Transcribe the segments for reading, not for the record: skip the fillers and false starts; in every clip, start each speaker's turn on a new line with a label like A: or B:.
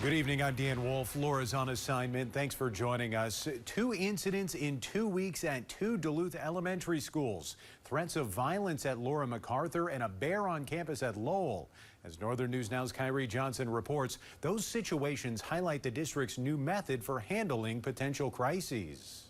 A: Good evening, I'm Dan Wolf. Laura's on assignment. Thanks for joining us. 2 incidents in 2 weeks at 2 Duluth elementary schools. Threats of violence at Laura MacArthur and a bear on campus at Lowell. As Northern News Now's Kyrie Johnson reports, those situations highlight the district's new method for handling potential crises.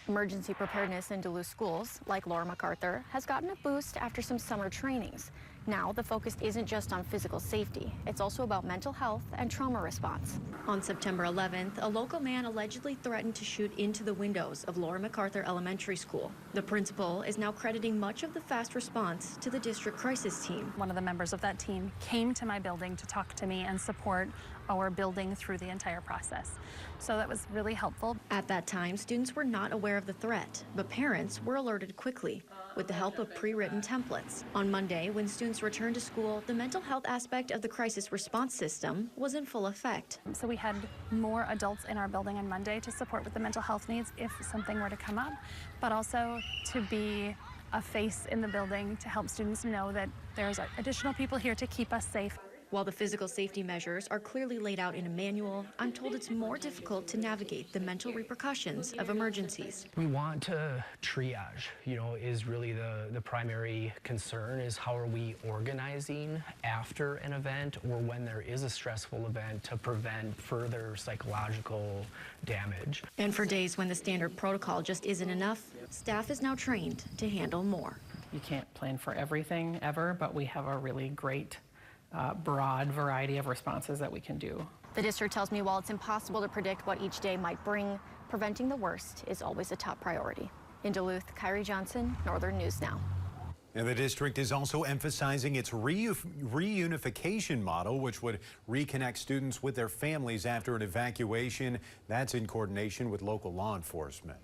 B: Emergency preparedness in Duluth schools, like Laura MacArthur, has gotten a boost after some summer trainings. Now, the focus isn't just on physical safety. It's also about mental health and trauma response. On September 11th, a local man allegedly threatened to shoot into the windows of Laura MacArthur Elementary School. The principal is now crediting much of the fast response to the district crisis team.
C: One of the members of that team came to my building to talk to me and support our building through the entire process. So that was really helpful.
B: At that time, students were not aware of the threat, but parents were alerted quickly with the help of pre-written templates. On Monday, when students returned to school, the mental health aspect of the crisis response system was in full effect.
C: So we had more adults in our building on Monday to support with the mental health needs if something were to come up, but also to be a face in the building to help students know that there's additional people here to keep us safe. While the physical safety measures are clearly laid out in a manual, I'm told it's more difficult to navigate the mental repercussions of emergencies.
D: We want to triage, is really the primary concern is how are we organizing after an event or when there is a stressful event to prevent further psychological damage.
B: And for days when the standard protocol just isn't enough, staff is now trained to handle more.
E: You can't plan for everything ever, but we have a really great broad variety of responses that we can do.
B: The district tells me while it's impossible to predict what each day might bring, preventing the worst is always a top priority. In Duluth, Kyrie Johnson, Northern News Now.
A: And the district is also emphasizing its reunification model, which would reconnect students with their families after an evacuation. That's in coordination with local law enforcement.